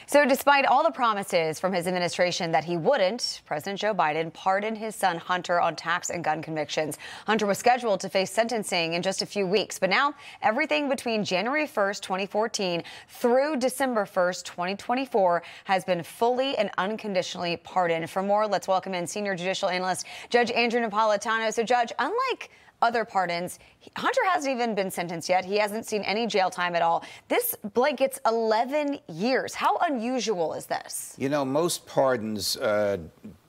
So despite all the promises from his administration that he wouldn't, President Joe Biden pardoned his son Hunter on tax and gun convictions. Hunter was scheduled to face sentencing in just a few weeks, but now everything between January 1st, 2014 through December 1st, 2024 has been fully and unconditionally pardoned. For more, let's welcome in senior judicial analyst Judge Andrew Napolitano. So, Judge, unlike other pardons, Hunter hasn't even been sentenced yet. He hasn't seen any jail time at all. This blankets 11 years. How unusual is this? You know, most pardons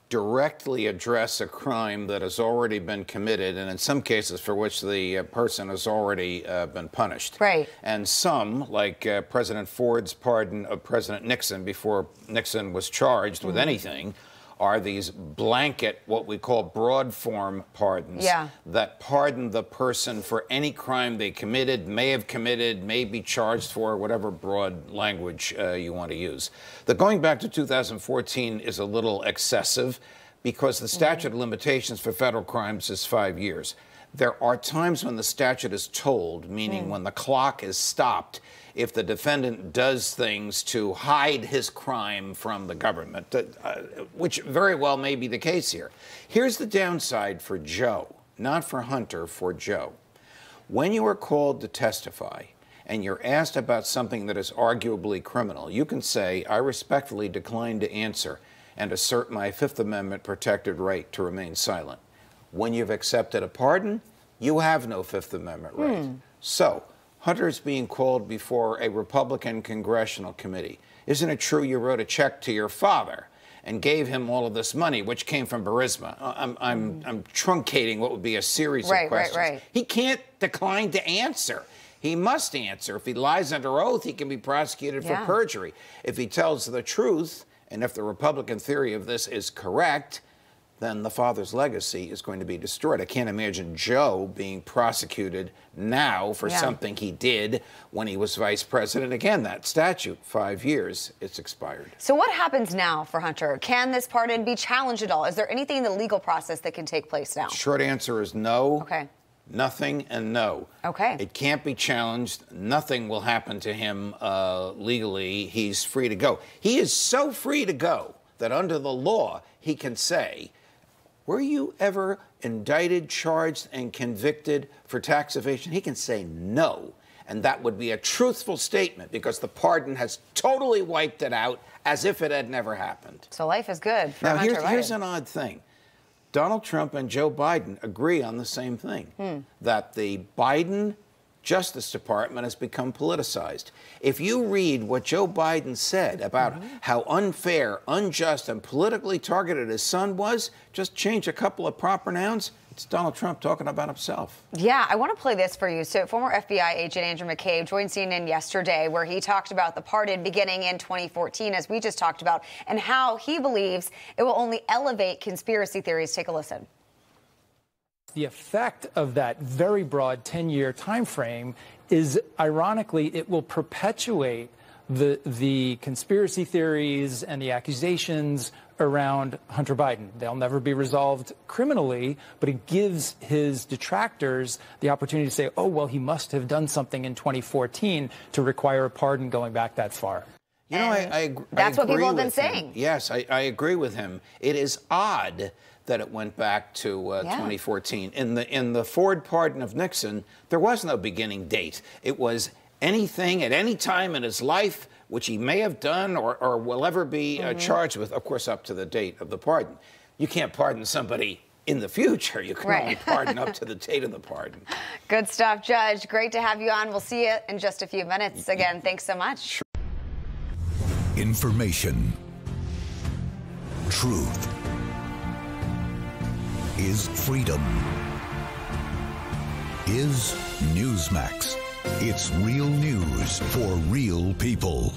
directly address a crime that has already been committed, and in some cases for which the person has already been punished. Right. And some, like President Ford's pardon of President Nixon before Nixon was charged with anything, are these blanket, what we call broad form pardons, that pardon the person for any crime they committed, may have committed, may be charged for, whatever broad language you want to use. The going back to 2014 is a little excessive because the statute of limitations for federal crimes is 5 years. There are times when the statute is told, meaning when the clock is stopped, if the defendant does things to hide his crime from the government, which very well may be the case here. Here's the downside for Joe, not for Hunter, for Joe. When you are called to testify and you're asked about something that is arguably criminal, you can say, I respectfully decline to answer and assert my Fifth Amendment protected right to remain silent. When you've accepted a pardon, you have no Fifth Amendment right. So, Hunter is being called before a Republican congressional committee. Isn't it true you wrote a check to your father and gave him all of this money, which came from Burisma? I'm truncating what would be a series of questions. He can't decline to answer. He must answer. If he lies under oath, he can be prosecuted for perjury. If he tells the truth, and if the Republican theory of this is correct, then the father's legacy is going to be destroyed. I can't imagine Joe being prosecuted now for something he did when he was vice president. Again, that statute, 5 years, it's expired. So what happens now for Hunter? Can this pardon be challenged at all? Is there anything in the legal process that can take place now? Short answer is no. Okay. Nothing and no. Okay. It can't be challenged. Nothing will happen to him legally. He's free to go. He is so free to go that under the law, he can say, were you ever indicted, charged, and convicted for tax evasion? He can say no, and that would be a truthful statement because the pardon has totally wiped it out as if it had never happened. So life is good for Now, Hunter here's an odd thing. Donald Trump and Joe Biden agree on the same thing, that the Biden Justice Department has become politicized. If you read what Joe Biden said about how unfair, unjust, and politically targeted his son was, just change a couple of proper nouns, it's Donald Trump talking about himself. Yeah, I want to play this for you. So former FBI agent Andrew McCabe joined CNN yesterday where he talked about the pardon beginning in 2014, as we just talked about, and how he believes it will only elevate conspiracy theories. Take a listen. The effect of that very broad 10-year time frame is, ironically, it will perpetuate the conspiracy theories and the accusations around Hunter Biden. They'll never be resolved criminally, but it gives his detractors the opportunity to say, oh, well, he must have done something in 2014 to require a pardon going back that far. You know, that's what people have been saying. Yes, I agree with him. It is odd that it went back to 2014. In the Ford pardon of Nixon, there was no beginning date. It was anything at any time in his life which he may have done or will ever be charged with, of course, up to the date of the pardon. You can't pardon somebody in the future. You can only pardon up to the date of the pardon. Good stuff, Judge. Great to have you on. We'll see you in just a few minutes. Again, thanks so much. Information. Truth is freedom. Is Newsmax. It's real news for real people.